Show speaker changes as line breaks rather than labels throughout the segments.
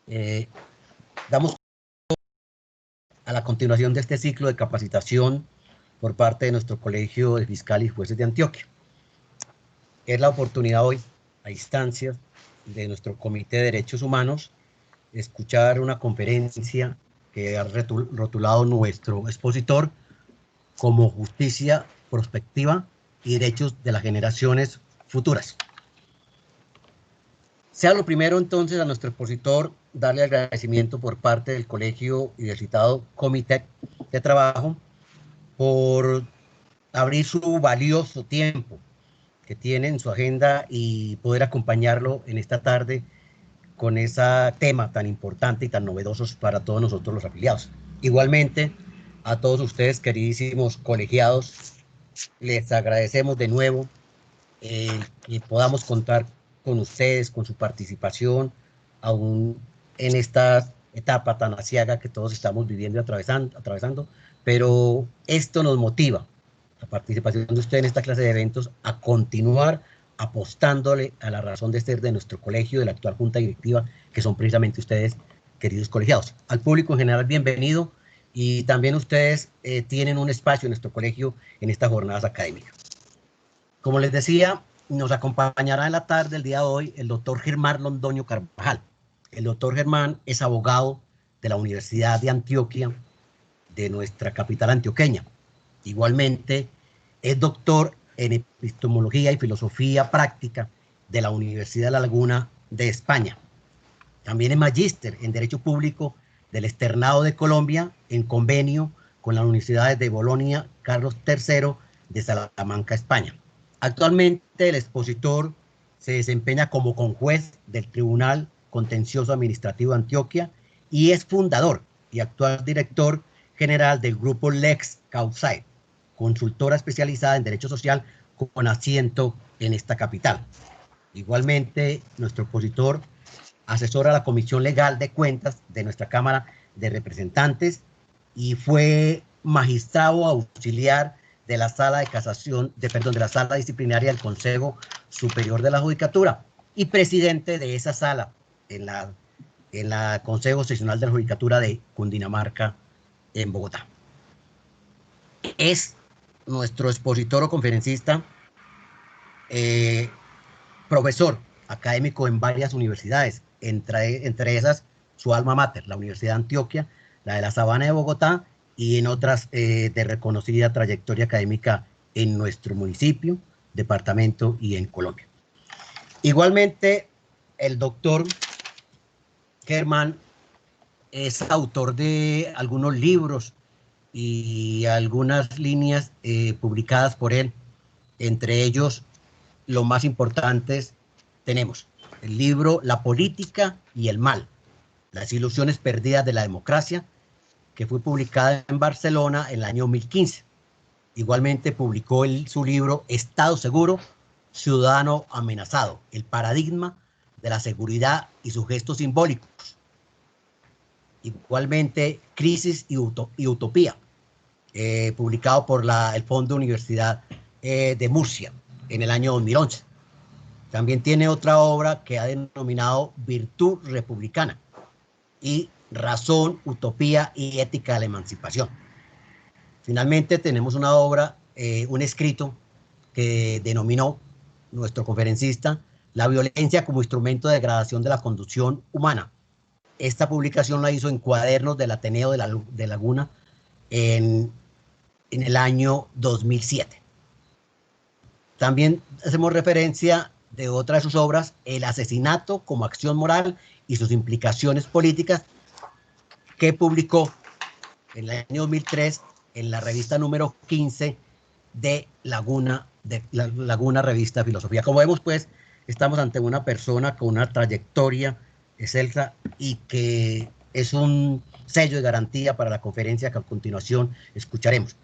Eh, Damos a la continuación de este ciclo de capacitación por parte de nuestro Colegio de Fiscales y Jueces de Antioquia. Es la oportunidad hoy, a instancias de nuestro Comité de Derechos Humanos, escuchar una conferencia que ha rotulado nuestro expositor como justicia prospectiva y derechos de las generaciones futuras. Sea lo primero entonces a nuestro expositor darle agradecimiento por parte del colegio y del citado comité de trabajo por abrir su valioso tiempo que tiene en su agenda y poder acompañarlo en esta tarde con ese tema tan importante y tan novedoso para todos nosotros los afiliados. Igualmente, a todos ustedes, queridísimos colegiados, les agradecemos de nuevo que podamos contar con ustedes, con su participación, aún en esta etapa tan aciaga que todos estamos viviendo y atravesando, pero esto nos motiva, la participación de ustedes en esta clase de eventos, a continuar apostándole a la razón de ser de nuestro colegio, de la actual junta directiva, que son precisamente ustedes, queridos colegiados. Al público en general, bienvenido, y también ustedes tienen un espacio en nuestro colegio en estas jornadas académicas. Como les decía, nos acompañará en la tarde del día de hoy el doctor Germán Londoño Carvajal. El doctor Germán es abogado de la Universidad de Antioquia, de nuestra capital antioqueña. Igualmente, es doctor en epistemología y filosofía práctica de la Universidad de La Laguna de España. También es magíster en Derecho Público del Externado de Colombia, en convenio con las universidades de Bolonia, Carlos III de Salamanca, España. Actualmente el expositor se desempeña como conjuez del Tribunal Contencioso Administrativo de Antioquia y es fundador y actual director general del grupo Lex Causae, consultora especializada en derecho social con asiento en esta capital. Igualmente, nuestro expositor asesora a la Comisión Legal de Cuentas de nuestra Cámara de Representantes y fue magistrado auxiliar de la Sala de Casación, de la Sala Disciplinaria del Consejo Superior de la Judicatura y presidente de esa sala en la Consejo Seccional de la Judicatura de Cundinamarca en Bogotá. Es nuestro expositor o conferencista, profesor académico en varias universidades, entre esas su alma mater, la Universidad de Antioquia, la de la Sabana de Bogotá y en otras de reconocida trayectoria académica en nuestro municipio, departamento y en Colombia. Igualmente, el doctor Germán es autor de algunos libros y algunas líneas publicadas por él, entre ellos los más importantes tenemos el libro La política y el mal, las ilusiones perdidas de la democracia, que fue publicada en Barcelona en el año 2015. Igualmente publicó su libro Estado Seguro, Ciudadano Amenazado, el paradigma de la seguridad y sus gestos simbólicos. Igualmente Crisis y Utopía, publicado por el Fondo Universidad de Murcia en el año 2011. También tiene otra obra que ha denominado Virtud Republicana y Razón, Utopía y Ética de la Emancipación. Finalmente tenemos una obra, un escrito que denominó nuestro conferencista La violencia como instrumento de degradación de la conducción humana. Esta publicación la hizo en Cuadernos del Ateneo de Laguna en el año 2007. También hacemos referencia de otra de sus obras, El asesinato como acción moral y sus implicaciones políticas, que publicó en el año 2003 en la revista número 15 de Laguna Revista de Filosofía. Como vemos, pues, estamos ante una persona con una trayectoria excelsa y que es un sello de garantía para la conferencia que a continuación escucharemos.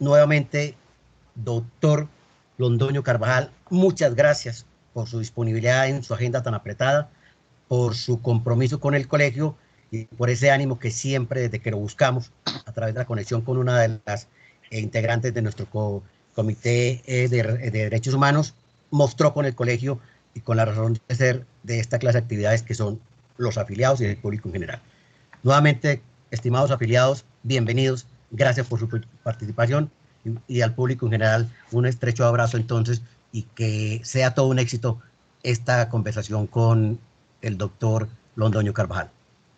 Nuevamente, doctor Londoño Carvajal, muchas gracias por su disponibilidad en su agenda tan apretada, por su compromiso con el colegio y por ese ánimo que siempre, desde que lo buscamos, a través de la conexión con una de las integrantes de nuestro comité de derechos humanos, mostró con el colegio y con la razón de ser de esta clase de actividades que son los afiliados y el público en general. Nuevamente, estimados afiliados, bienvenidos, gracias por su participación y al público en general un estrecho abrazo entonces y que sea todo un éxito esta conversación con el doctor Londoño Carvajal.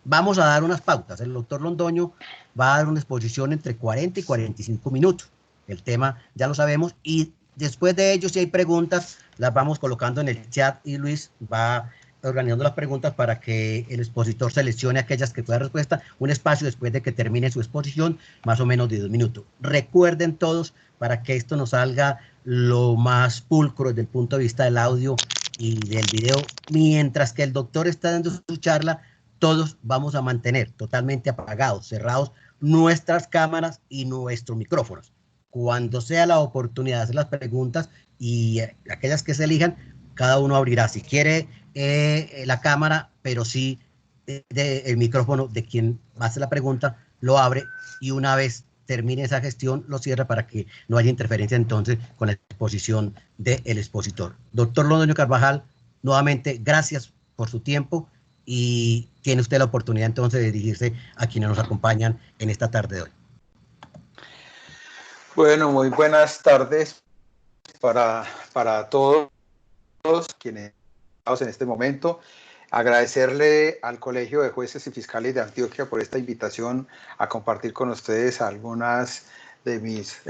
Vamos a dar unas pautas. El doctor Londoño va a dar una exposición entre 40 y 45 minutos. El tema ya lo sabemos y después de ello, si hay preguntas, las vamos colocando en el chat y Luis va organizando las preguntas para que el expositor seleccione aquellas que puedan respuesta, un espacio después de que termine su exposición, más o menos de 2 minutos. Recuerden todos, para que esto nos salga lo más pulcro desde el punto de vista del audio y del video, mientras que el doctor está dando su charla, todos vamos a mantener totalmente apagados, cerrados nuestras cámaras y nuestros micrófonos. Cuando sea la oportunidad de hacer las preguntas y aquellas que se elijan, cada uno abrirá, si quiere, la cámara, pero sí el micrófono de quien va a hacer la pregunta, lo abre y una vez termine esa gestión, lo cierra para que no haya interferencia entonces con la exposición del expositor. Doctor Londoño Carvajal, nuevamente, gracias por su tiempo y tiene usted la oportunidad entonces de dirigirse a quienes nos acompañan en esta tarde de hoy.
Bueno, muy buenas tardes para todos quienes estamos en este momento. Agradecerle al Colegio de Jueces y Fiscales de Antioquia por esta invitación a compartir con ustedes algunas de mis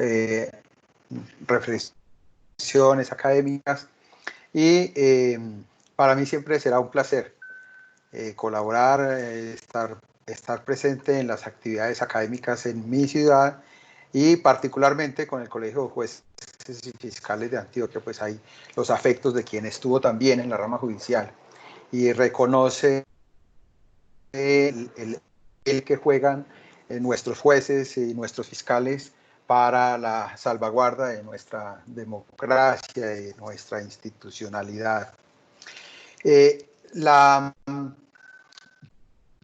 reflexiones académicas y para mí siempre será un placer colaborar, estar presente en las actividades académicas en mi ciudad y particularmente con el Colegio de Jueces y Fiscales de Antioquia, pues hay los afectos de quien estuvo también en la rama judicial y reconoce el que juegan nuestros jueces y nuestros fiscales para la salvaguarda de nuestra democracia y de nuestra institucionalidad. La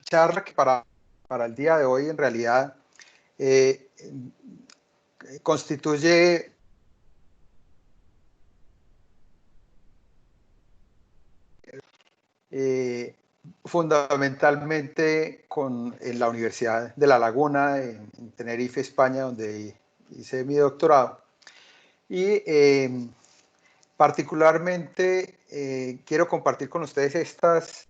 charla que para el día de hoy en realidad constituye fundamentalmente en la Universidad de La Laguna, en Tenerife, España, donde hice mi doctorado. Y particularmente quiero compartir con ustedes estas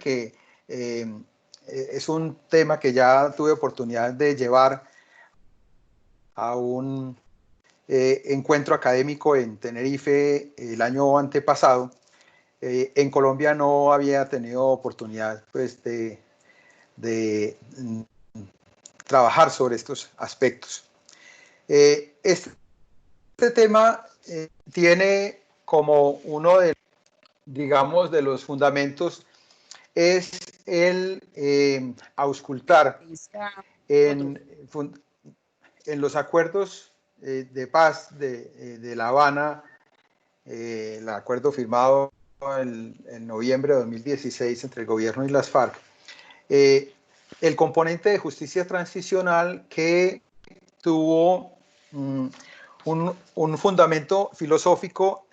que es un tema que ya tuve oportunidad de llevar a un encuentro académico en Tenerife el año antepasado. En Colombia no había tenido oportunidad pues, de trabajar sobre estos aspectos. Este tema tiene como uno de, digamos, de los fundamentos es el auscultar en los acuerdos de paz de La Habana, el acuerdo firmado en noviembre de 2016 entre el gobierno y las FARC, el componente de justicia transicional que tuvo un fundamento filosófico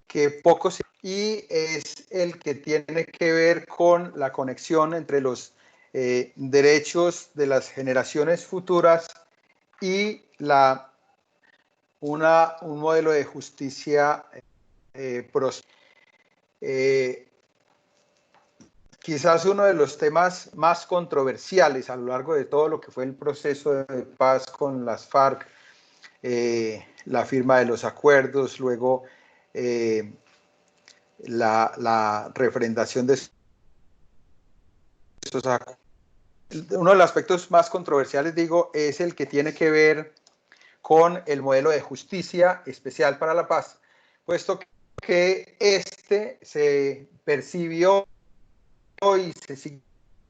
que poco se... y es el que tiene que ver con la conexión entre los derechos de las generaciones futuras y un modelo de justicia quizás uno de los temas más controversiales a lo largo de todo lo que fue el proceso de paz con las FARC, la firma de los acuerdos, luego la refrendación de esos acuerdos. Uno de los aspectos más controversiales, digo, es el que tiene que ver con el modelo de justicia especial para la paz, puesto que este se percibió y se sigue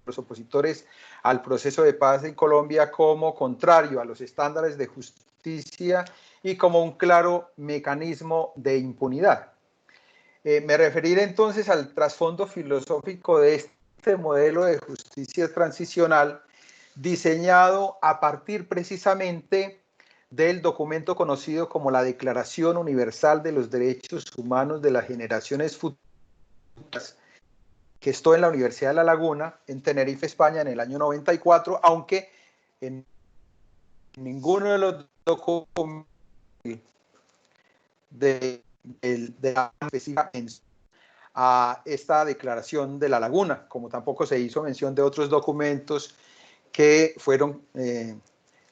los opositores al proceso de paz en Colombia como contrario a los estándares de justicia y como un claro mecanismo de impunidad. Me referiré entonces al trasfondo filosófico de este modelo de justicia transicional diseñado a partir precisamente del documento conocido como la Declaración Universal de los Derechos Humanos de las Generaciones Futuras, que estuvo en la Universidad de La Laguna, en Tenerife, España, en el año 94, aunque en ninguno de los documentos de la específica a esta declaración de La Laguna, como tampoco se hizo mención de otros documentos que fueron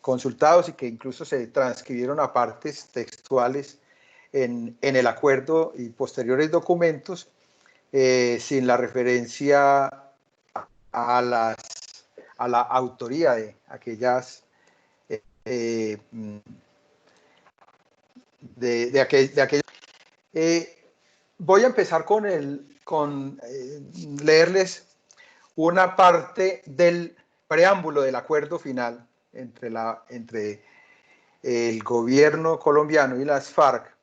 consultados y que incluso se transcribieron a partes textuales en el acuerdo y posteriores documentos, sin la referencia a la autoría de aquellas de aquellos. Voy a empezar con leerles una parte del preámbulo del acuerdo final entre el gobierno colombiano y las FARC,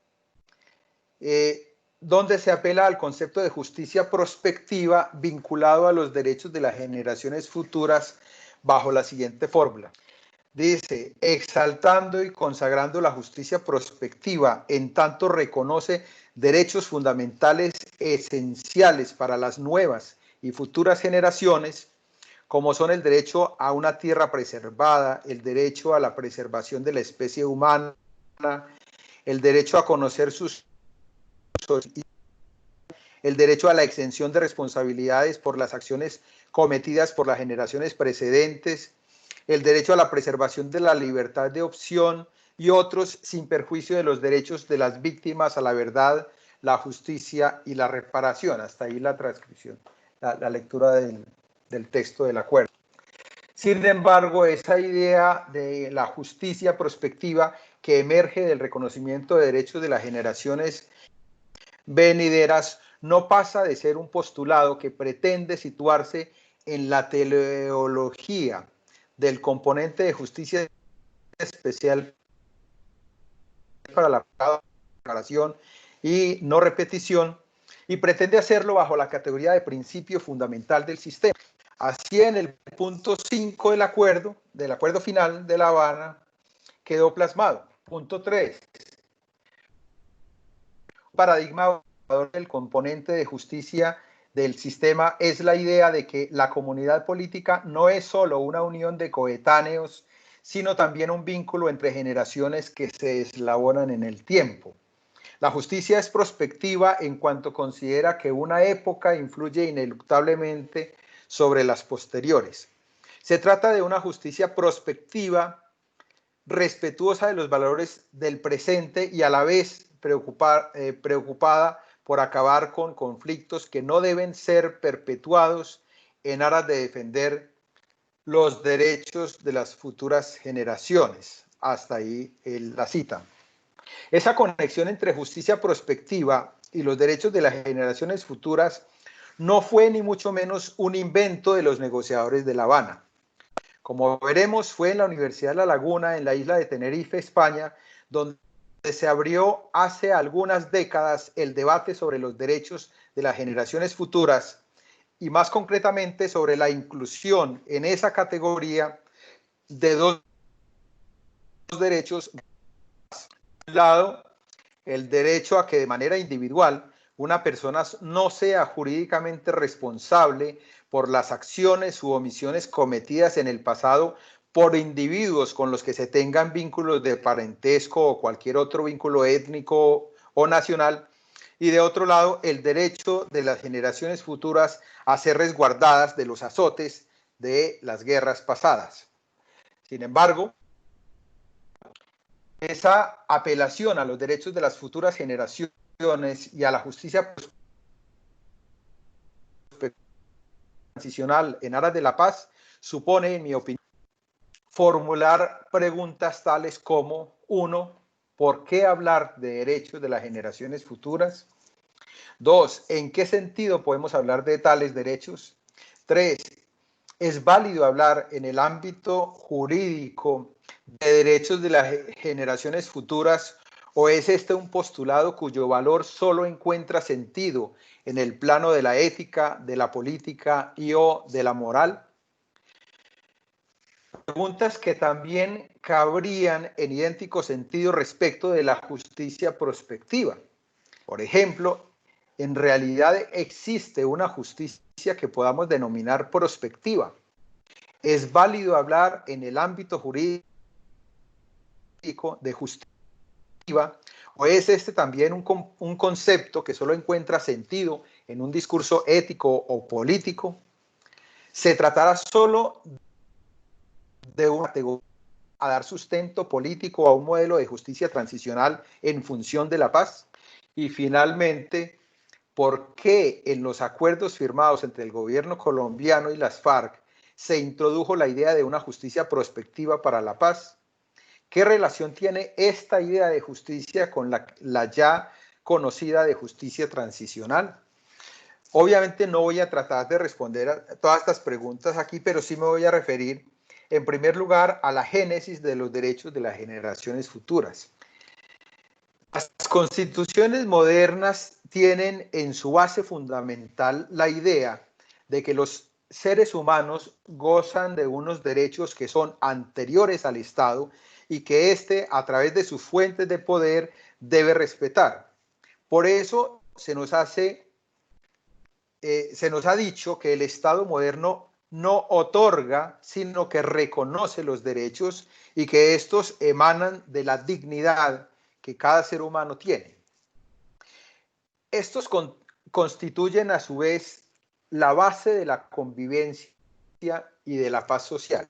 donde se apela al concepto de justicia prospectiva vinculado a los derechos de las generaciones futuras bajo la siguiente fórmula. Dice, exaltando y consagrando la justicia prospectiva, en tanto reconoce derechos fundamentales esenciales para las nuevas y futuras generaciones, como son el derecho a una tierra preservada, el derecho a la preservación de la especie humana, el derecho a conocer el derecho a la exención de responsabilidades por las acciones cometidas por las generaciones precedentes, el derecho a la preservación de la libertad de opción y otros sin perjuicio de los derechos de las víctimas a la verdad, la justicia y la reparación. Hasta ahí la transcripción, la lectura del texto del acuerdo. Sin embargo, esa idea de la justicia prospectiva que emerge del reconocimiento de derechos de las generaciones venideras no pasa de ser un postulado que pretende situarse en la teleología del componente de justicia especial para la declaración y no repetición, y pretende hacerlo bajo la categoría de principio fundamental del sistema. Así, en el punto 5 del acuerdo final de La Habana, quedó plasmado. Punto 3. Paradigma del componente de justicia del sistema es la idea de que la comunidad política no es solo una unión de coetáneos, sino también un vínculo entre generaciones que se eslabonan en el tiempo. La justicia es prospectiva en cuanto considera que una época influye ineluctablemente sobre las posteriores. Se trata de una justicia prospectiva, respetuosa de los valores del presente y a la vez preocupada por acabar con conflictos que no deben ser perpetuados en aras de defender los derechos de las futuras generaciones. Hasta ahí la cita. Esa conexión entre justicia prospectiva y los derechos de las generaciones futuras no fue ni mucho menos un invento de los negociadores de La Habana. Como veremos, fue en la Universidad de La Laguna, en la isla de Tenerife, España, donde se abrió hace algunas décadas el debate sobre los derechos de las generaciones futuras y más concretamente sobre la inclusión en esa categoría de dos derechos. Por un lado, el derecho a que de manera individual una persona no sea jurídicamente responsable por las acciones u omisiones cometidas en el pasado por individuos con los que se tengan vínculos de parentesco o cualquier otro vínculo étnico o nacional. Y de otro lado, el derecho de las generaciones futuras a ser resguardadas de los azotes de las guerras pasadas. Sin embargo, esa apelación a los derechos de las futuras generaciones y a la justicia transicional en aras de la paz supone, en mi opinión, formular preguntas tales como: 1. ¿Por qué hablar de derechos de las generaciones futuras? 2. ¿En qué sentido podemos hablar de tales derechos? 3. ¿Es válido hablar en el ámbito jurídico de derechos de las generaciones futuras, o es este un postulado cuyo valor solo encuentra sentido en el plano de la ética, de la política y o de la moral? preguntas que también cabrían en idéntico sentido respecto de la justicia prospectiva. Por ejemplo, ¿en realidad existe una justicia que podamos denominar prospectiva? ¿Es válido hablar en el ámbito jurídico de justicia o es este también un concepto que solo encuentra sentido en un discurso ético o político? ¿Se tratará solo de una categoría a dar sustento político a un modelo de justicia transicional en función de la paz? Y finalmente, ¿por qué en los acuerdos firmados entre el gobierno colombiano y las FARC se introdujo la idea de una justicia prospectiva para la paz? ¿Qué relación tiene esta idea de justicia con la ya conocida de justicia transicional? Obviamente no voy a tratar de responder a todas estas preguntas aquí, pero sí me voy a referir en primer lugar a la génesis de los derechos de las generaciones futuras. Las constituciones modernas tienen en su base fundamental la idea de que los seres humanos gozan de unos derechos que son anteriores al Estado y que éste, a través de sus fuentes de poder, debe respetar. Por eso se nos ha dicho que el Estado moderno no otorga, sino que reconoce los derechos y que estos emanan de la dignidad que cada ser humano tiene. Estos constituyen a su vez la base de la convivencia y de la paz social.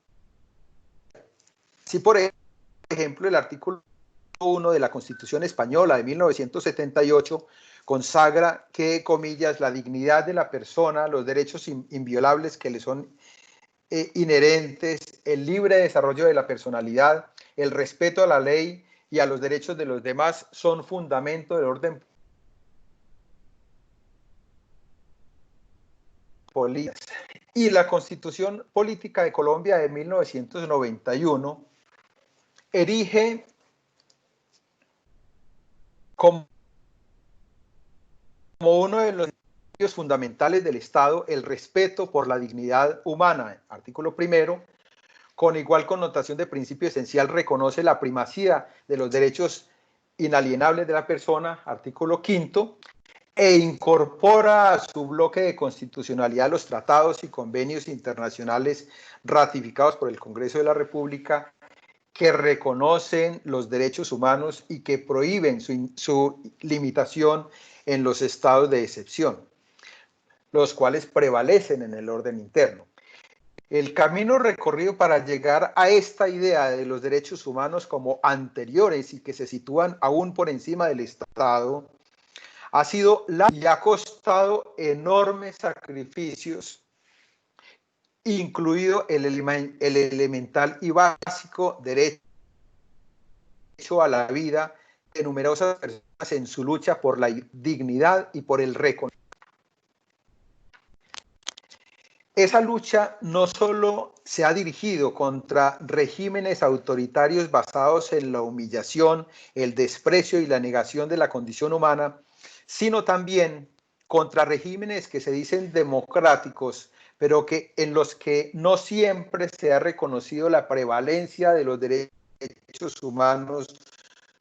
Si por ejemplo el artículo 1 de la Constitución Española de 1978 consagra que, comillas, la dignidad de la persona, los derechos inviolables que le son inherentes, el libre desarrollo de la personalidad, el respeto a la ley y a los derechos de los demás son fundamento del orden político. Y la Constitución Política de Colombia de 1991 erige como uno de los principios fundamentales del Estado el respeto por la dignidad humana. Artículo primero, con igual connotación de principio esencial, reconoce la primacía de los derechos inalienables de la persona. Artículo quinto, e incorpora a su bloque de constitucionalidad los tratados y convenios internacionales ratificados por el Congreso de la República que reconocen los derechos humanos y que prohíben su limitación en los estados de excepción, los cuales prevalecen en el orden interno. El camino recorrido para llegar a esta idea de los derechos humanos como anteriores y que se sitúan aún por encima del Estado ha sido largo y ha costado enormes sacrificios, incluido el elemental y básico derecho a la vida de numerosas personas en su lucha por la dignidad y por el reconocimiento. Esa lucha no solo se ha dirigido contra regímenes autoritarios basados en la humillación, el desprecio y la negación de la condición humana, sino también contra regímenes que se dicen democráticos, pero que en los que no siempre se ha reconocido la prevalencia de los derechos humanos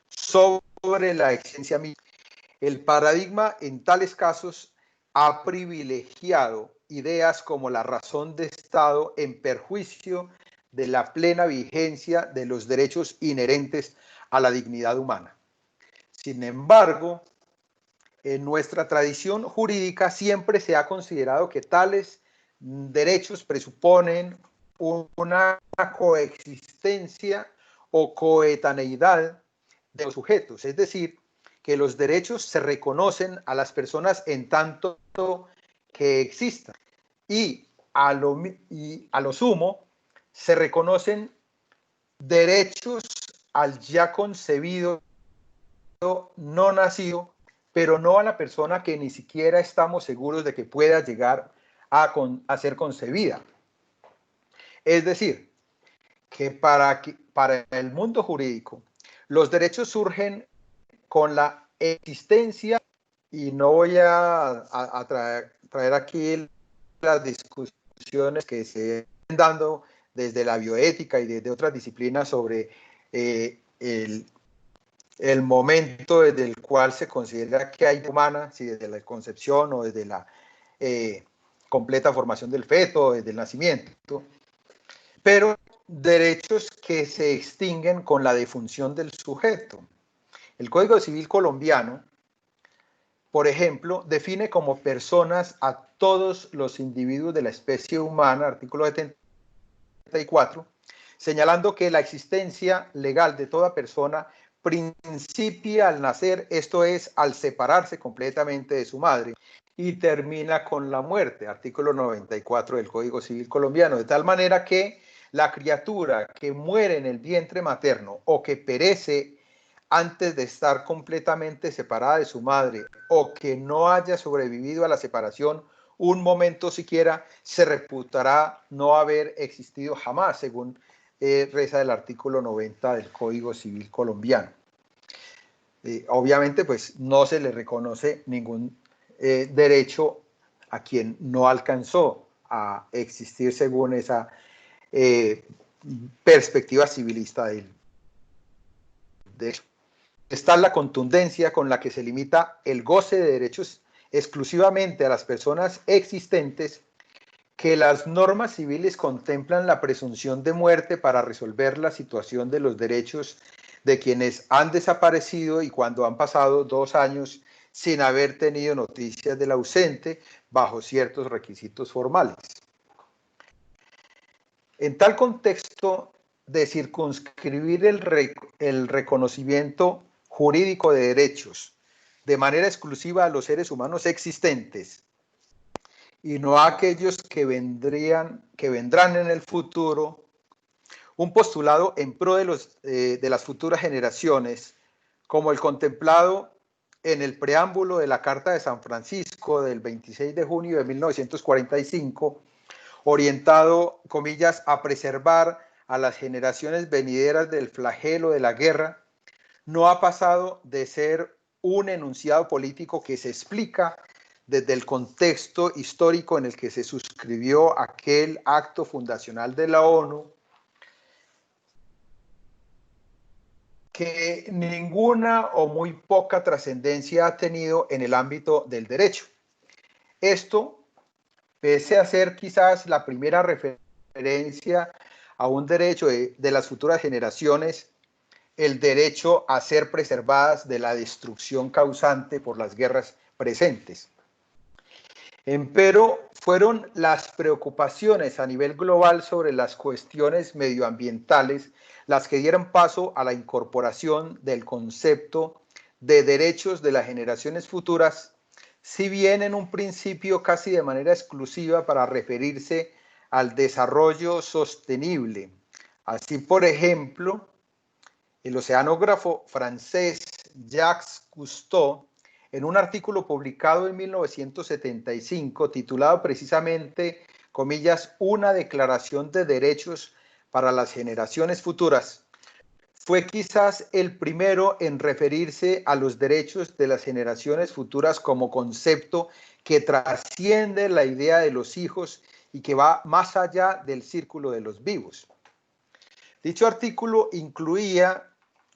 sobre la existencia misma. El paradigma en tales casos ha privilegiado ideas como la razón de Estado en perjuicio de la plena vigencia de los derechos inherentes a la dignidad humana. Sin embargo, en nuestra tradición jurídica siempre se ha considerado que tales derechos presuponen una coexistencia o coetaneidad de los sujetos, es decir, que los derechos se reconocen a las personas en tanto que existan y a lo sumo se reconocen derechos al ya concebido no nacido, pero no a la persona que ni siquiera estamos seguros de que pueda llegar a ser concebida. Es decir, que para el mundo jurídico los derechos surgen con la existencia, y no voy a traer aquí las discusiones que se están dando desde la bioética y desde otras disciplinas sobre el momento desde el cual se considera que hay humana, si desde la concepción o desde la completa formación del feto, desde el nacimiento, pero derechos que se extinguen con la defunción del sujeto. El Código Civil colombiano, por ejemplo, define como personas a todos los individuos de la especie humana, artículo 74, señalando que la existencia legal de toda persona principia al nacer, esto es, al separarse completamente de su madre, y termina con la muerte, artículo 94 del Código Civil colombiano, de tal manera que la criatura que muere en el vientre materno o que perece antes de estar completamente separada de su madre o que no haya sobrevivido a la separación un momento siquiera, se reputará no haber existido jamás, según reza el artículo 90 del Código Civil colombiano. Obviamente, pues no se le reconoce ningún derecho a quien no alcanzó a existir según esa perspectiva civilista del derecho. Está la contundencia con la que se limita el goce de derechos exclusivamente a las personas existentes, que las normas civiles contemplan la presunción de muerte para resolver la situación de los derechos de quienes han desaparecido y cuando han pasado 2 años sin haber tenido noticias del ausente bajo ciertos requisitos formales. En tal contexto de circunscribir el reconocimiento jurídico de derechos de manera exclusiva a los seres humanos existentes y no a aquellos que vendrán en el futuro, un postulado en pro de las futuras generaciones, como el contemplado en el preámbulo de la Carta de San Francisco del 26 de junio de 1945, orientado, comillas, a preservar a las generaciones venideras del flagelo de la guerra, no ha pasado de ser un enunciado político que se explica desde el contexto histórico en el que se suscribió aquel acto fundacional de la ONU, que ninguna o muy poca trascendencia ha tenido en el ámbito del derecho. Esto, pese a ser quizás la primera referencia a un derecho de las futuras generaciones, el derecho a ser preservadas de la destrucción causante por las guerras presentes. Empero, fueron las preocupaciones a nivel global sobre las cuestiones medioambientales las que dieron paso a la incorporación del concepto de derechos de las generaciones futuras, si bien en un principio casi de manera exclusiva para referirse al desarrollo sostenible. Así, por ejemplo, el oceanógrafo francés Jacques Cousteau, en un artículo publicado en 1975, titulado precisamente, comillas, una declaración de derechos para las generaciones futuras, fue quizás el primero en referirse a los derechos de las generaciones futuras como concepto que trasciende la idea de los hijos y que va más allá del círculo de los vivos. Dicho artículo incluía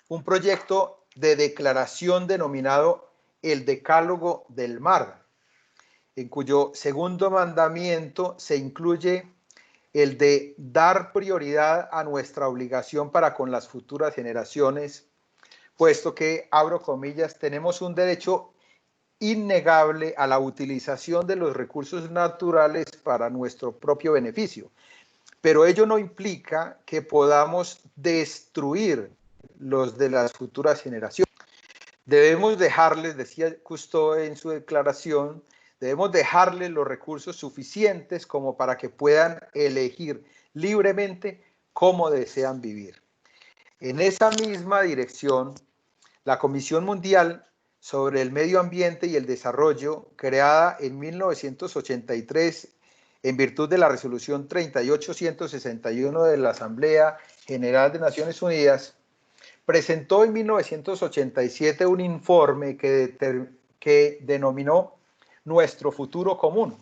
un proyecto de declaración denominado el Decálogo del Mar, en cuyo segundo mandamiento se incluye el de dar prioridad a nuestra obligación para con las futuras generaciones, puesto que, abro comillas, tenemos un derecho innegable a la utilización de los recursos naturales para nuestro propio beneficio, pero ello no implica que podamos destruir los de las futuras generaciones. Debemos dejarles, decía Cousteau en su declaración, debemos dejarles los recursos suficientes como para que puedan elegir libremente cómo desean vivir. En esa misma dirección, la Comisión Mundial sobre el Medio Ambiente y el Desarrollo, creada en 1983 en virtud de la resolución 3861 de la Asamblea General de Naciones Unidas, presentó en 1987 un informe que denominó Nuestro Futuro Común.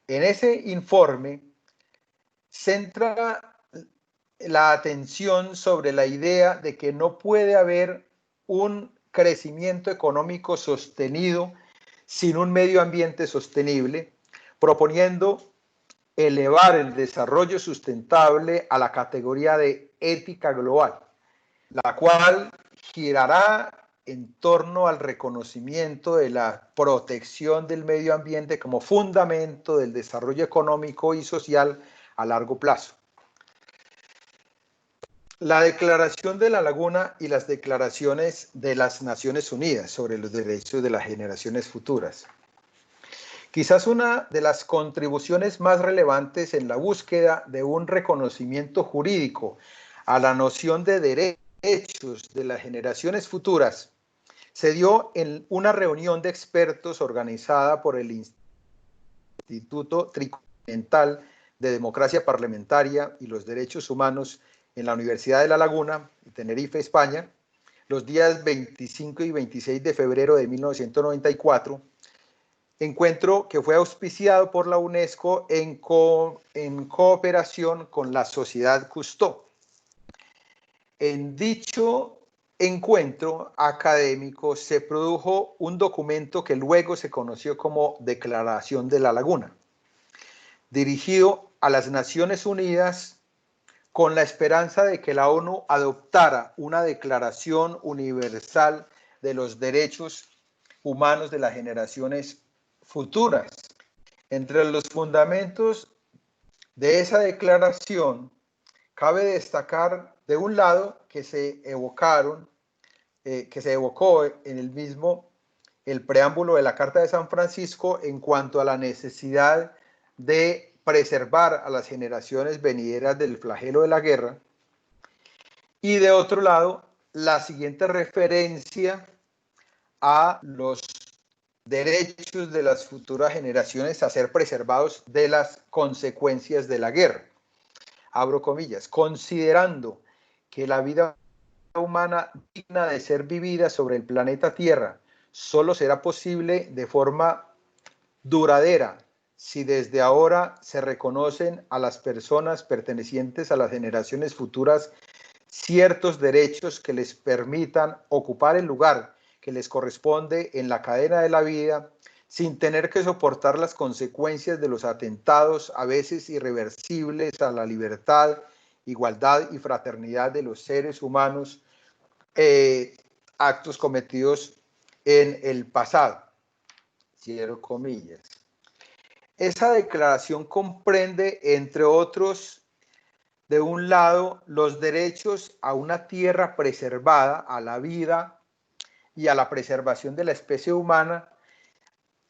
En ese informe centra la atención sobre la idea de que no puede haber un crecimiento económico sostenido sin un medio ambiente sostenible, proponiendo elevar el desarrollo sustentable a la categoría de ética global, la cual girará en torno al reconocimiento de la protección del medio ambiente como fundamento del desarrollo económico y social a largo plazo. La Declaración de la Laguna y las declaraciones de las Naciones Unidas sobre los derechos de las generaciones futuras. Quizás una de las contribuciones más relevantes en la búsqueda de un reconocimiento jurídico a la noción de derechos de las generaciones futuras se dio en una reunión de expertos organizada por el Instituto Tricontinental de Democracia Parlamentaria y los Derechos Humanos en la Universidad de La Laguna, Tenerife, España, los días 25 y 26 de febrero de 1994, encuentro que fue auspiciado por la UNESCO en cooperación con la Sociedad Cousteau. En dicho encuentro académico se produjo un documento que luego se conoció como Declaración de la Laguna, dirigido a las Naciones Unidas con la esperanza de que la ONU adoptara una declaración universal de los derechos humanos de las generaciones futuras. Entre los fundamentos de esa declaración, cabe destacar, de un lado, que se evocó en el preámbulo de la Carta de San Francisco en cuanto a la necesidad de preservar a las generaciones venideras del flagelo de la guerra, y de otro lado, la siguiente referencia a los derechos de las futuras generaciones a ser preservados de las consecuencias de la guerra. Abro comillas, considerando que la vida humana digna de ser vivida sobre el planeta Tierra solo será posible de forma duradera si desde ahora se reconocen a las personas pertenecientes a las generaciones futuras ciertos derechos que les permitan ocupar el lugar que les corresponde en la cadena de la vida sin tener que soportar las consecuencias de los atentados a veces irreversibles a la libertad, igualdad y fraternidad de los seres humanos, actos cometidos en el pasado. Cierro comillas. Esa declaración comprende, entre otros, de un lado, los derechos a una tierra preservada, a la vida y a la preservación de la especie humana,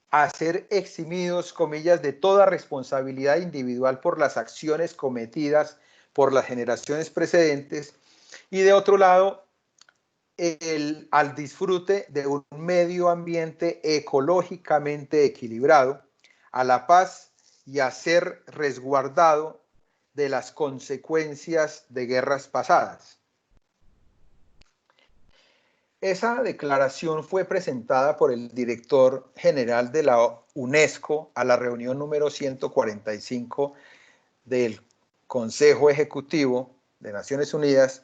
a ser eximidos, comillas, de toda responsabilidad individual por las acciones cometidas por las generaciones precedentes, y de otro lado, al disfrute de un medio ambiente ecológicamente equilibrado, a la paz y a ser resguardado de las consecuencias de guerras pasadas. Esa declaración fue presentada por el director general de la UNESCO a la reunión número 145 del Consejo Ejecutivo de Naciones Unidas,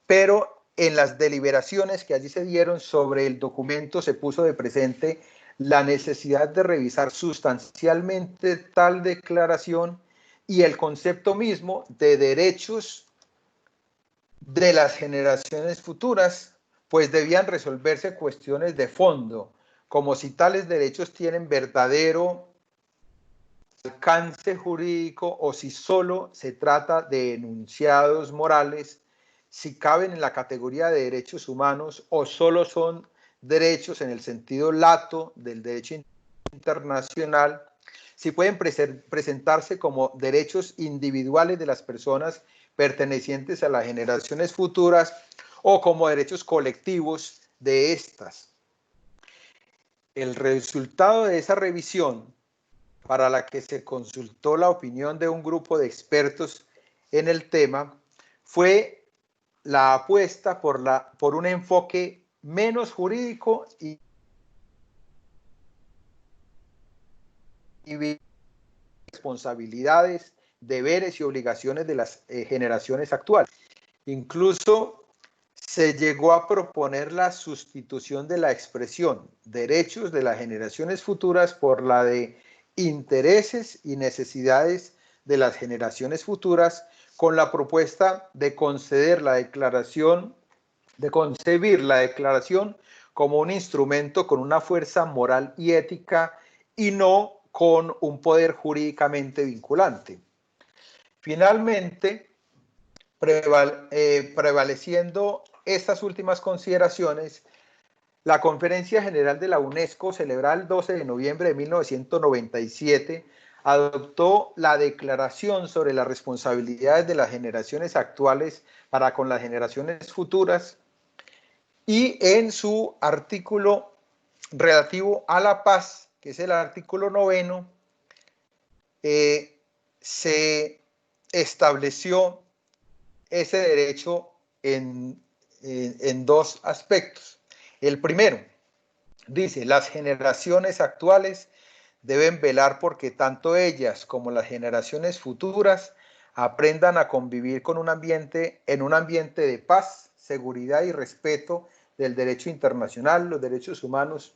pero en las deliberaciones que allí se dieron sobre el documento se puso de presente la necesidad de revisar sustancialmente tal declaración y el concepto mismo de derechos de las generaciones futuras, pues debían resolverse cuestiones de fondo, como si tales derechos tienen verdadero alcance jurídico o si solo se trata de enunciados morales, si caben en la categoría de derechos humanos o solo son derechos en el sentido lato del derecho internacional, si pueden presentarse como derechos individuales de las personas pertenecientes a las generaciones futuras o como derechos colectivos de estas. El resultado de esa revisión, para la que se consultó la opinión de un grupo de expertos en el tema, fue la apuesta por un enfoque menos jurídico y responsabilidades deberes y obligaciones de las generaciones actuales. Incluso se llegó a proponer la sustitución de la expresión derechos de las generaciones futuras por la de intereses y necesidades de las generaciones futuras, con la propuesta de concebir la declaración como un instrumento con una fuerza moral y ética y no con un poder jurídicamente vinculante. Finalmente, prevaleciendo estas últimas consideraciones, la Conferencia General de la UNESCO, celebrada el 12 de noviembre de 1997, adoptó la Declaración sobre las responsabilidades de las generaciones actuales para con las generaciones futuras, y en su artículo relativo a la paz, que es el artículo 9, se estableció ese derecho en dos aspectos. El primero, dice, las generaciones actuales deben velar porque tanto ellas como las generaciones futuras aprendan a convivir en un ambiente de paz, seguridad y respeto del derecho internacional, los derechos humanos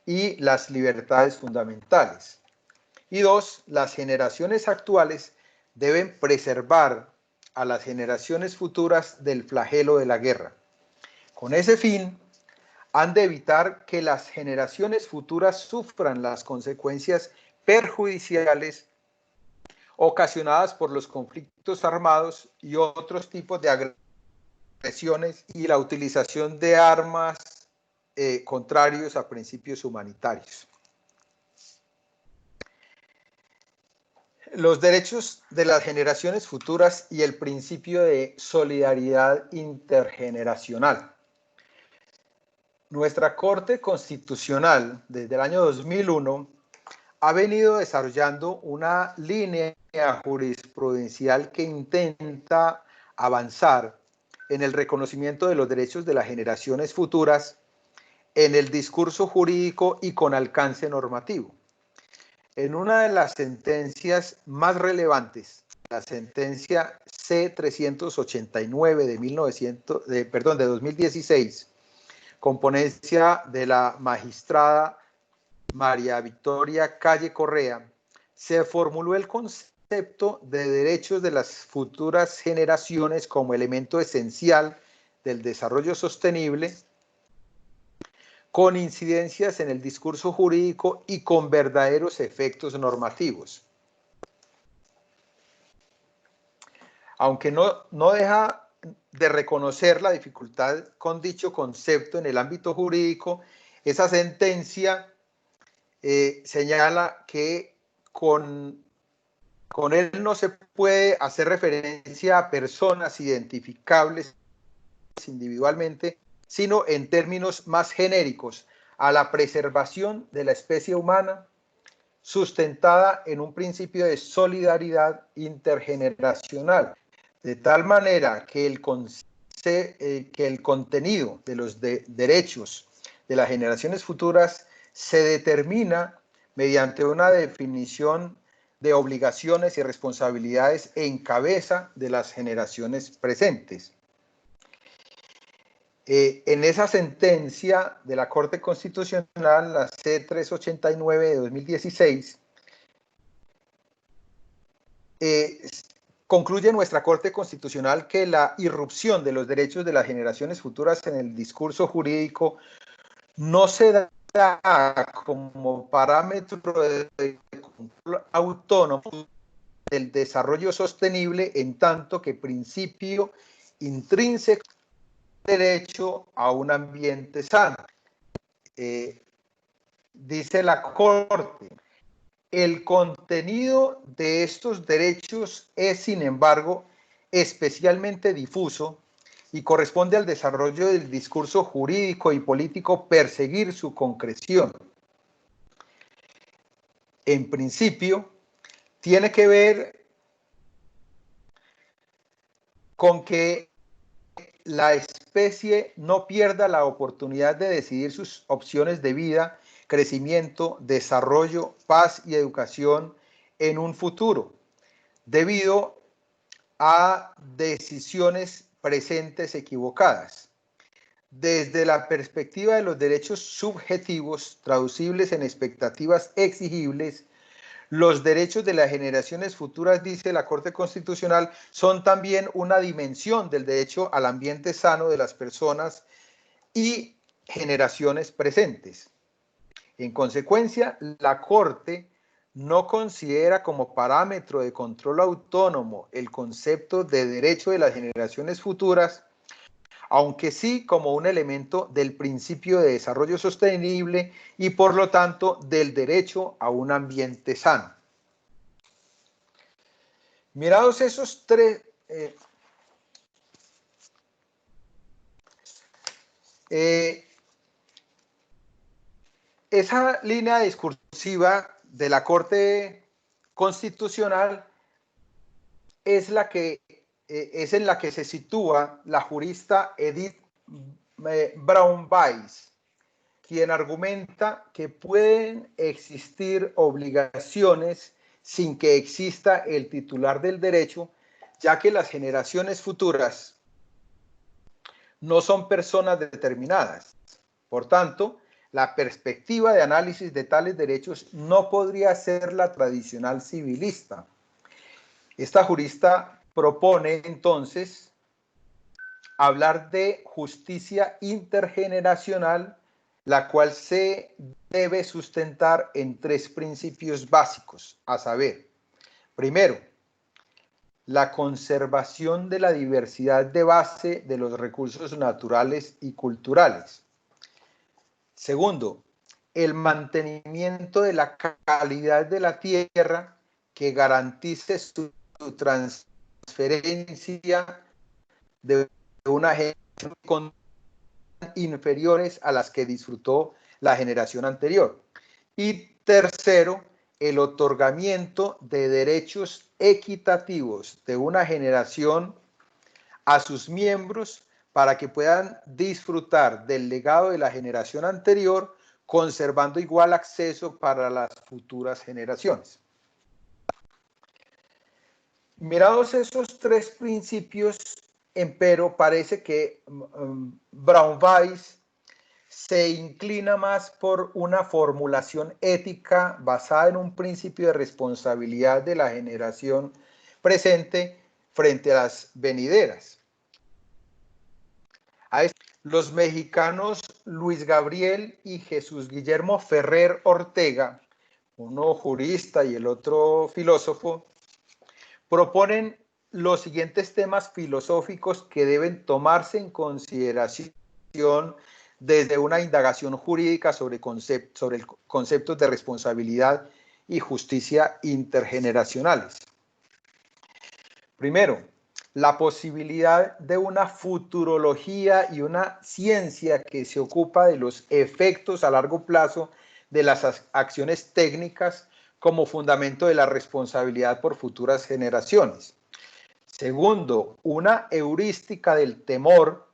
y las libertades fundamentales. Y dos, las generaciones actuales deben preservar a las generaciones futuras del flagelo de la guerra. Con ese fin, han de evitar que las generaciones futuras sufran las consecuencias perjudiciales ocasionadas por los conflictos armados y otros tipos de agresiones y la utilización de armas contrarios a principios humanitarios. Los derechos de las generaciones futuras y el principio de solidaridad intergeneracional. Nuestra Corte Constitucional, desde el año 2001, ha venido desarrollando una línea jurisprudencial que intenta avanzar en el reconocimiento de los derechos de las generaciones futuras en el discurso jurídico y con alcance normativo. En una de las sentencias más relevantes, la sentencia C-389 de 2016, con ponencia de la magistrada María Victoria Calle Correa, se formuló el concepto de derechos de las futuras generaciones como elemento esencial del desarrollo sostenible, con incidencias en el discurso jurídico y con verdaderos efectos normativos. Aunque no deja de reconocer la dificultad con dicho concepto en el ámbito jurídico, esa sentencia señala que con él no se puede hacer referencia a personas identificables individualmente, sino en términos más genéricos, a la preservación de la especie humana sustentada en un principio de solidaridad intergeneracional, de tal manera que el contenido de los derechos de las generaciones futuras se determina mediante una definición de obligaciones y responsabilidades en cabeza de las generaciones presentes. En esa sentencia de la Corte Constitucional, la C-389 de 2016, concluye nuestra Corte Constitucional que la irrupción de los derechos de las generaciones futuras en el discurso jurídico no se da como parámetro de control autónomo del desarrollo sostenible, en tanto que principio intrínseco derecho a un ambiente sano. Dice la Corte, el contenido de estos derechos es, sin embargo, especialmente difuso y corresponde al desarrollo del discurso jurídico y político perseguir su concreción. En principio, tiene que ver con que la especie no pierda la oportunidad de decidir sus opciones de vida, crecimiento, desarrollo, paz y educación en un futuro, debido a decisiones presentes equivocadas. Desde la perspectiva de los derechos subjetivos, traducibles en expectativas exigibles, los derechos de las generaciones futuras, dice la Corte Constitucional, son también una dimensión del derecho al ambiente sano de las personas y generaciones presentes. En consecuencia, la Corte no considera como parámetro de control autónomo el concepto de derecho de las generaciones futuras, aunque sí como un elemento del principio de desarrollo sostenible y por lo tanto del derecho a un ambiente sano. Mirados esos tres, esa línea discursiva de la Corte Constitucional es en la que se sitúa la jurista Edith Braun Weiss, quien argumenta que pueden existir obligaciones sin que exista el titular del derecho, ya que las generaciones futuras no son personas determinadas. Por tanto, la perspectiva de análisis de tales derechos no podría ser la tradicional civilista. Esta jurista propone entonces hablar de justicia intergeneracional, la cual se debe sustentar en tres principios básicos, a saber, primero, la conservación de la diversidad de base de los recursos naturales y culturales. Segundo, el mantenimiento de la calidad de la tierra que garantice su transferencia de una generación con inferiores a las que disfrutó la generación anterior. Y tercero, el otorgamiento de derechos equitativos de una generación a sus miembros para que puedan disfrutar del legado de la generación anterior, conservando igual acceso para las futuras generaciones. Mirados esos tres principios, empero parece que Braun Weiss se inclina más por una formulación ética basada en un principio de responsabilidad de la generación presente frente a las venideras. Los mexicanos Luis Gabriel y Jesús Guillermo Ferrer Ortega, uno jurista y el otro filósofo, proponen los siguientes temas filosóficos que deben tomarse en consideración desde una indagación jurídica sobre conceptos de responsabilidad y justicia intergeneracionales. Primero, la posibilidad de una futurología y una ciencia que se ocupa de los efectos a largo plazo de las acciones técnicas como fundamento de la responsabilidad por futuras generaciones. Segundo, una heurística del temor,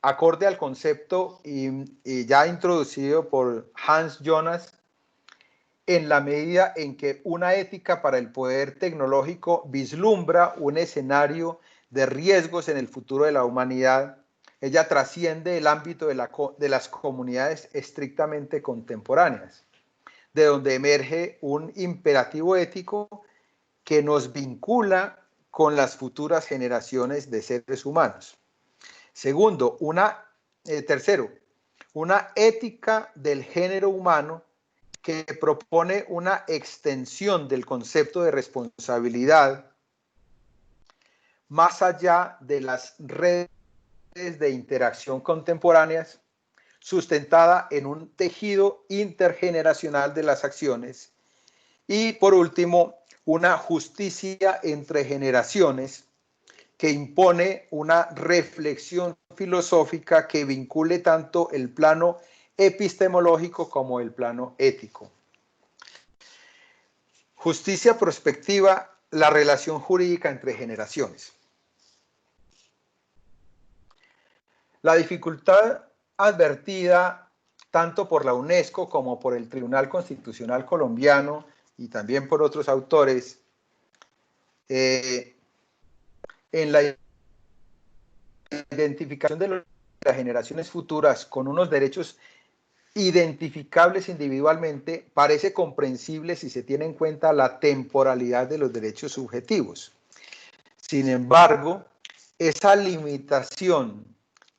acorde al concepto ya introducido por Hans Jonas, en la medida en que una ética para el poder tecnológico vislumbra un escenario de riesgos en el futuro de la humanidad, ella trasciende el ámbito de las comunidades estrictamente contemporáneas, de donde emerge un imperativo ético que nos vincula con las futuras generaciones de seres humanos. Segundo, tercero, una ética del género humano que propone una extensión del concepto de responsabilidad más allá de las redes de interacción contemporáneas, sustentada en un tejido intergeneracional de las acciones. Y por último, una justicia entre generaciones que impone una reflexión filosófica que vincule tanto el plano epistemológico como el plano ético. Justicia prospectiva, la relación jurídica entre generaciones. La dificultad advertida tanto por la UNESCO como por el Tribunal Constitucional colombiano y también por otros autores en la identificación de las generaciones futuras con unos derechos identificables individualmente, parece comprensible si se tiene en cuenta la temporalidad de los derechos subjetivos. Sin embargo, esa limitación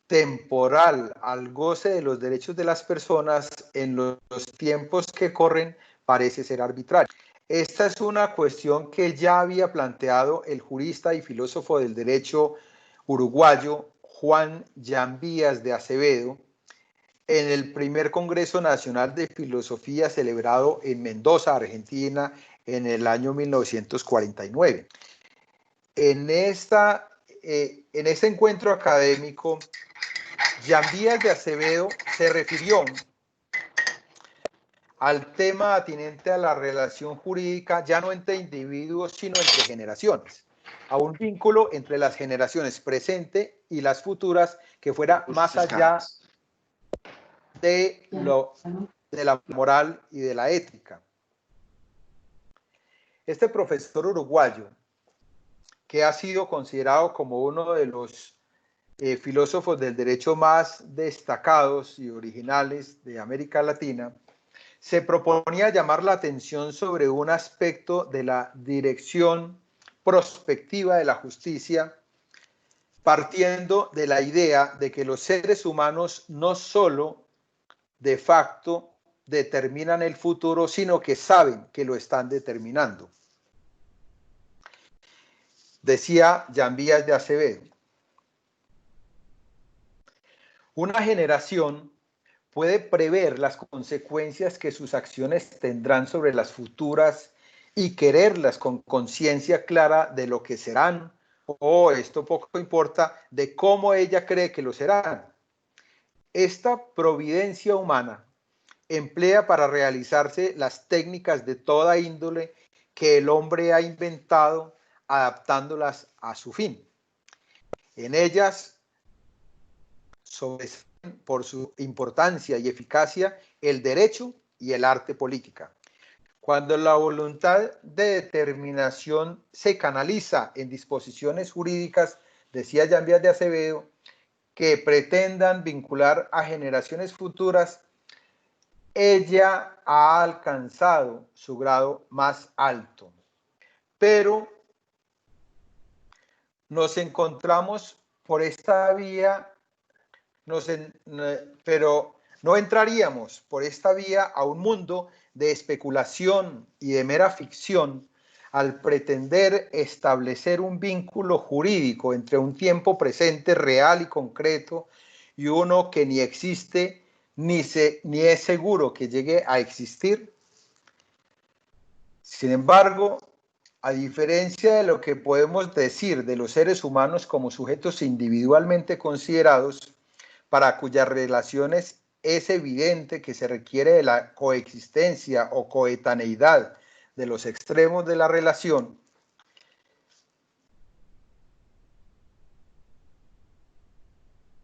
temporal al goce de los derechos de las personas en los tiempos que corren parece ser arbitraria. Esta es una cuestión que ya había planteado el jurista y filósofo del derecho uruguayo Juan Llambias de Acevedo en el primer Congreso Nacional de Filosofía celebrado en Mendoza, Argentina, en el año 1949. En este encuentro académico, Llambias de Acevedo se refirió al tema atinente a la relación jurídica ya no entre individuos, sino entre generaciones, a un vínculo entre las generaciones presente y las futuras que fuera más allá de la moral y de la ética. Este profesor uruguayo, que ha sido considerado como uno de los filósofos del derecho más destacados y originales de América Latina, se proponía llamar la atención sobre un aspecto de la dirección prospectiva de la justicia, partiendo de la idea de que los seres humanos no solo de facto determinan el futuro, sino que saben que lo están determinando. Decía Llambias de Acevedo, una generación puede prever las consecuencias que sus acciones tendrán sobre las futuras y quererlas con conciencia clara de lo que serán, o esto poco importa, de cómo ella cree que lo serán. Esta providencia humana emplea para realizarse las técnicas de toda índole que el hombre ha inventado, adaptándolas a su fin. En ellas sobresalen por su importancia y eficacia el derecho y el arte política. Cuando la voluntad de determinación se canaliza en disposiciones jurídicas, decía Llambias de Acevedo, que pretendan vincular a generaciones futuras, ella ha alcanzado su grado más alto. Pero nos encontramos por esta vía, pero no entraríamos por esta vía a un mundo de especulación y de mera ficción al pretender establecer un vínculo jurídico entre un tiempo presente real y concreto y uno que ni existe ni es seguro que llegue a existir. Sin embargo, a diferencia de lo que podemos decir de los seres humanos como sujetos individualmente considerados, para cuyas relaciones es evidente que se requiere de la coexistencia o coetaneidad de los extremos de la relación,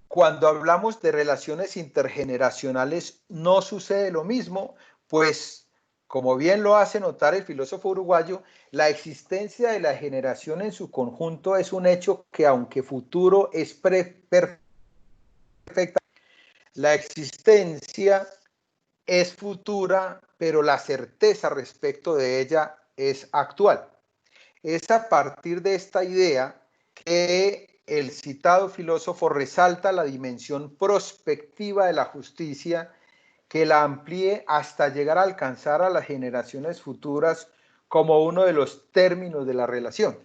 cuando hablamos de relaciones intergeneracionales no sucede lo mismo, pues, como bien lo hace notar el filósofo uruguayo, la existencia de la generación en su conjunto es un hecho que, aunque futuro, es perfecta. La existencia es futura, pero la certeza respecto de ella es actual. Es a partir de esta idea que el citado filósofo resalta la dimensión prospectiva de la justicia, que la amplíe hasta llegar a alcanzar a las generaciones futuras como uno de los términos de la relación.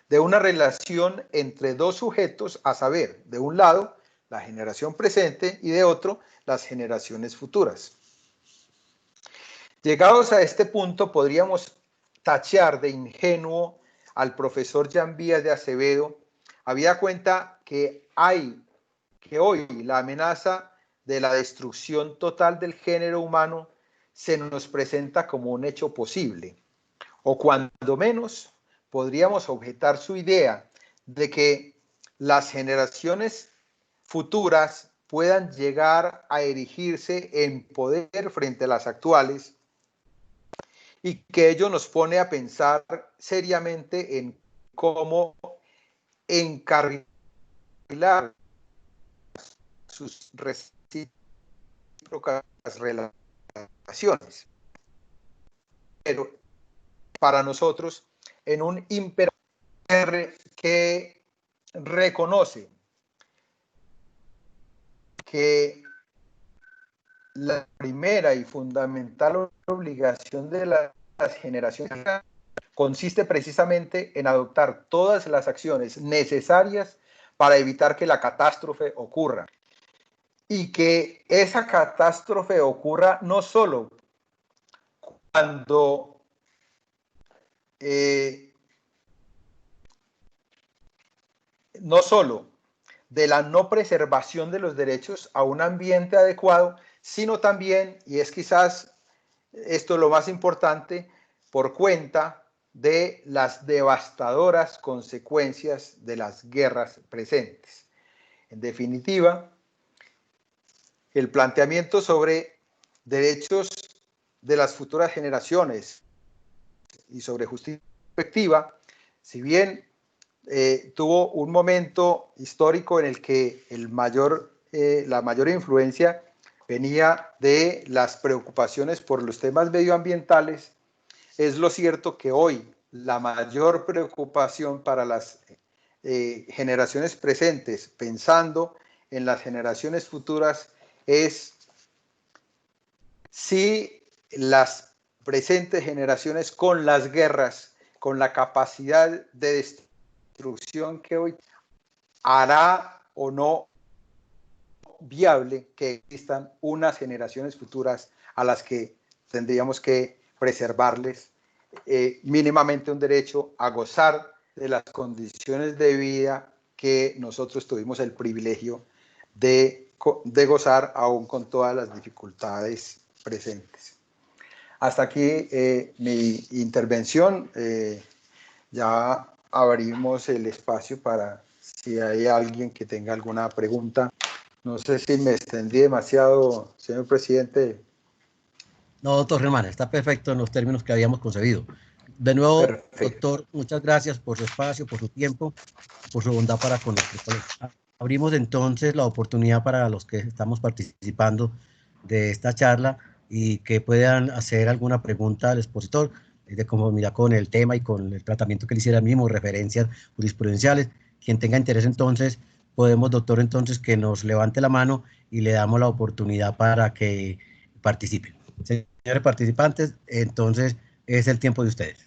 De una relación entre dos sujetos, a saber, de un lado, la generación presente y de otro, las generaciones futuras. Llegados a este punto, podríamos tachar de ingenuo al profesor Llambias de Acevedo, habida cuenta que hoy la amenaza de la destrucción total del género humano se nos presenta como un hecho posible, o cuando menos podríamos objetar su idea de que las generaciones futuras puedan llegar a erigirse en poder frente a las actuales, y que ello nos pone a pensar seriamente en cómo encarrilar sus recíprocas relaciones. Pero para nosotros, en un imperativo que reconoce que la primera y fundamental obligación de las generaciones consiste precisamente en adoptar todas las acciones necesarias para evitar que la catástrofe ocurra. Y que esa catástrofe ocurra no solo cuando no solo de la no preservación de los derechos a un ambiente adecuado, sino también, y es quizás esto lo más importante, por cuenta de las devastadoras consecuencias de las guerras presentes. En definitiva, el planteamiento sobre derechos de las futuras generaciones y sobre justicia efectiva, si bien tuvo un momento histórico en el que la mayor influencia venía de las preocupaciones por los temas medioambientales, es lo cierto que hoy la mayor preocupación para las generaciones presentes, pensando en las generaciones futuras, es si las presentes generaciones con las guerras, con la capacidad de destrucción que hoy hará o no viable que existan unas generaciones futuras a las que tendríamos que preservarles mínimamente un derecho a gozar de las condiciones de vida que nosotros tuvimos el privilegio de gozar aún con todas las dificultades presentes. Hasta aquí mi intervención. Ya abrimos el espacio para si hay alguien que tenga alguna pregunta. No sé si me extendí demasiado, señor presidente.
No, doctor Germán, está perfecto en los términos que habíamos concebido. De nuevo,
Perfecto.
doctor, muchas gracias por su espacio, por su tiempo, por su bondad para con nuestro colegio. Abrimos entonces la oportunidad para los que estamos participando de esta charla y que puedan hacer alguna pregunta al expositor de conformidad con el tema y con el tratamiento que le hiciera mismo, referencias jurisprudenciales. Quien tenga interés entonces, podemos, doctor, entonces que nos levante la mano y le damos la oportunidad para que participen. Señores participantes, entonces es el tiempo de ustedes.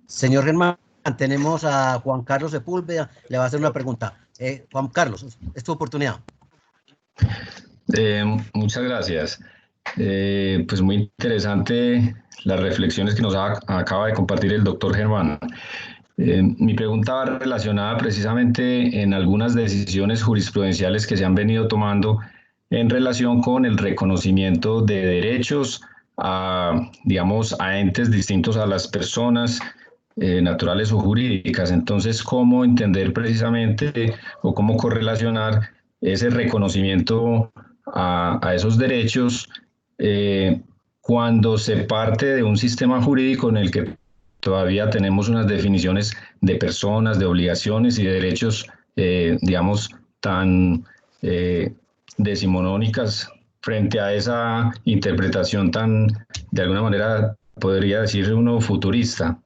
Señor Germán, tenemos a Juan Carlos Sepúlveda, le va a hacer una pregunta. Juan Carlos, es tu oportunidad.
Muchas gracias. Pues muy interesante las reflexiones que nos acaba de compartir el doctor Germán. Mi pregunta va relacionada precisamente en algunas decisiones jurisprudenciales que se han venido tomando en relación con el reconocimiento de derechos a, digamos, a entes distintos a las personas naturales o jurídicas. Entonces, ¿cómo entender precisamente o cómo correlacionar ese reconocimiento a esos derechos cuando se parte de un sistema jurídico en el que todavía tenemos unas definiciones de personas, de obligaciones y de derechos, digamos, tan decimonónicas frente a esa interpretación tan, de alguna manera, podría decir uno, futurista?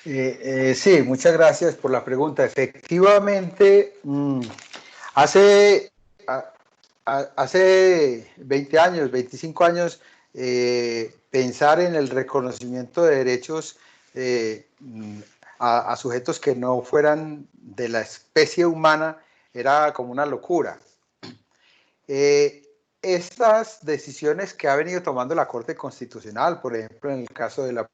Sí, muchas gracias por la pregunta. Efectivamente, hace 20 años, 25 años, pensar en el reconocimiento de derechos a sujetos que no fueran de la especie humana era como una locura. Estas decisiones que ha venido tomando la Corte Constitucional, por ejemplo, en el caso de la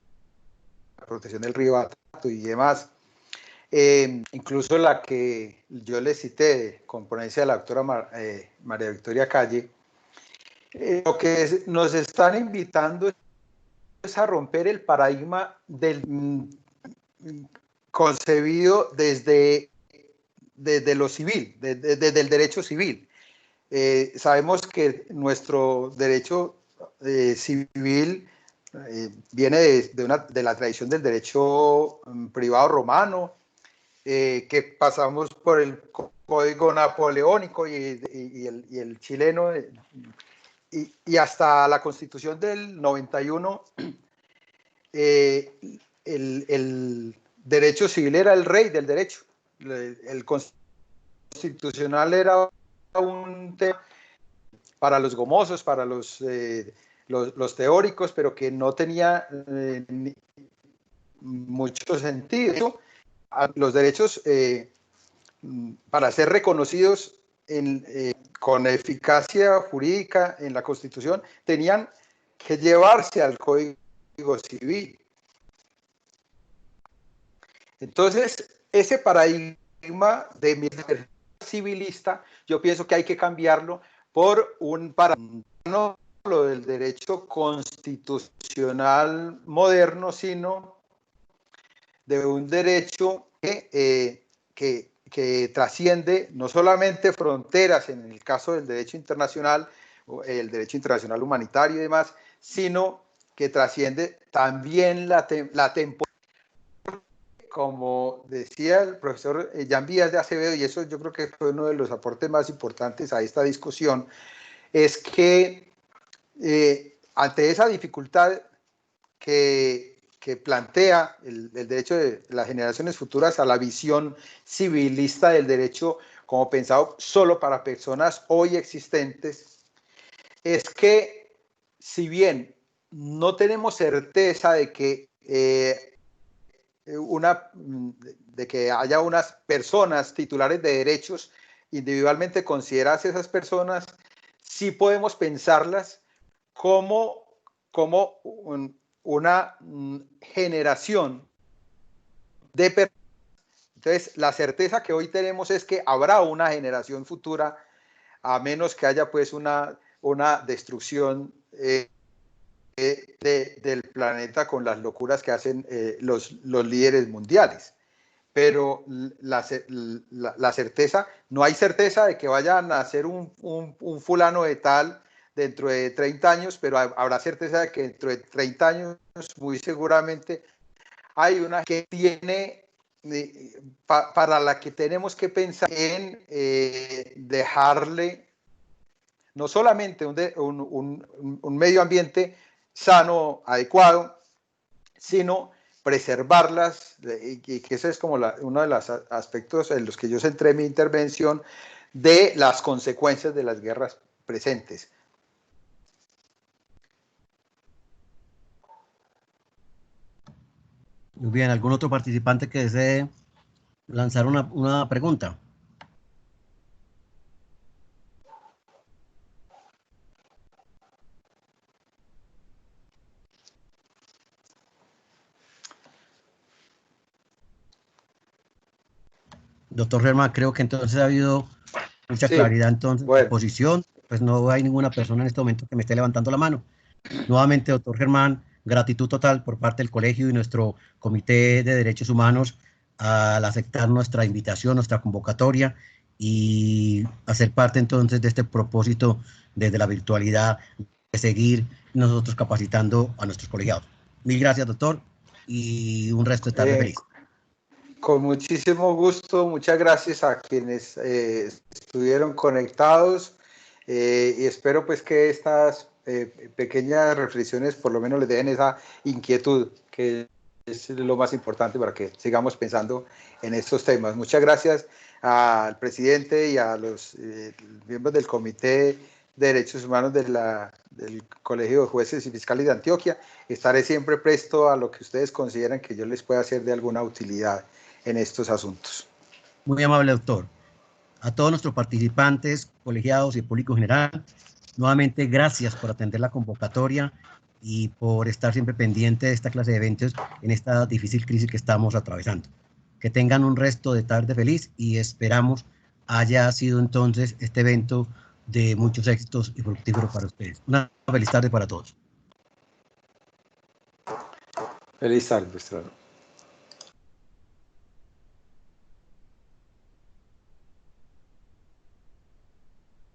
protección del río Atato y demás, incluso la que yo le cité, con ponencia de la doctora María Victoria Calle, lo que nos están invitando es a romper el paradigma del concebido desde lo civil, desde el derecho civil. Sabemos que nuestro derecho civil viene de la tradición del derecho privado romano, que pasamos por el código napoleónico y el chileno, y hasta la Constitución del 91, el derecho civil era el rey del derecho. El constitucional era un tema para los gomosos, para los teóricos, pero que no tenía mucho sentido. Los derechos, para ser reconocidos con eficacia jurídica en la Constitución, tenían que llevarse al Código Civil. Entonces, ese paradigma de civilista, yo pienso que hay que cambiarlo por un paradigma, no lo del derecho constitucional moderno, sino de un derecho que trasciende no solamente fronteras en el caso del derecho internacional, el derecho internacional humanitario y demás, sino que trasciende también la temporalidad. Como decía el profesor Jan Vías de Acevedo, y eso yo creo que fue uno de los aportes más importantes a esta discusión, es que ante esa dificultad que plantea el derecho de las generaciones futuras a la visión civilista del derecho como pensado solo para personas hoy existentes, es que si bien no tenemos certeza de que haya unas personas titulares de derechos individualmente consideradas, esas personas sí podemos pensarlas como una generación de personas. Entonces, la certeza que hoy tenemos es que habrá una generación futura, a menos que haya pues una destrucción del planeta con las locuras que hacen los líderes mundiales. Pero la certeza, no hay certeza de que vaya a nacer un fulano de tal dentro de 30 años, pero habrá certeza de que dentro de 30 años muy seguramente hay una que tiene, para la que tenemos que pensar en dejarle no solamente un medio ambiente sano, adecuado, sino preservarlas, y que ese es como uno de los aspectos en los que yo centré mi intervención, de las consecuencias de las guerras presentes.
Muy bien, ¿algún otro participante que desee lanzar una pregunta? Doctor Germán, creo que entonces ha habido mucha claridad entonces de posición, pues no hay ninguna persona en este momento que me esté levantando la mano. Nuevamente, doctor Germán, gratitud total por parte del colegio y nuestro Comité de Derechos Humanos al aceptar nuestra invitación, nuestra convocatoria y hacer parte entonces de este propósito desde la virtualidad de seguir nosotros capacitando a nuestros colegiados. Mil gracias, doctor, y un resto de tarde feliz.
Con muchísimo gusto, muchas gracias a quienes estuvieron conectados y espero pues que estas pequeñas reflexiones por lo menos les den esa inquietud, que es lo más importante para que sigamos pensando en estos temas. Muchas gracias al presidente y a los miembros del Comité de Derechos Humanos del Colegio de Jueces y Fiscales de Antioquia. Estaré siempre presto a lo que ustedes consideran que yo les pueda ser de alguna utilidad en estos asuntos.
Muy amable, doctor. A todos nuestros participantes, colegiados y público general, nuevamente gracias por atender la convocatoria y por estar siempre pendiente de esta clase de eventos en esta difícil crisis que estamos atravesando. Que tengan un resto de tarde feliz y esperamos haya sido entonces este evento de muchos éxitos y fructífero para ustedes. Una feliz tarde para todos.
Feliz tarde, Estrada.